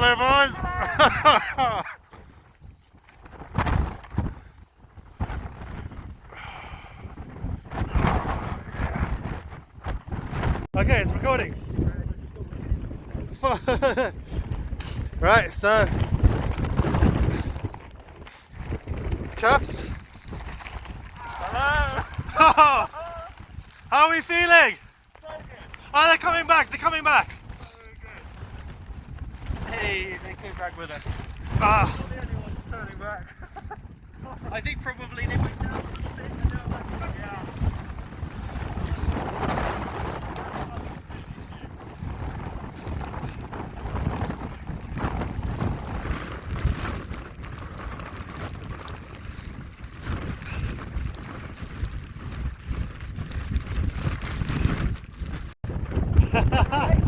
there, boys. Okay, it's recording. Right, so chaps. Hello! How are we feeling? So good. Oh, they're coming back, they're coming back. So good. Hey, they came back with us. Ah. Not the only ones turning back. I think probably they went down a little bit and now back up. Yeah.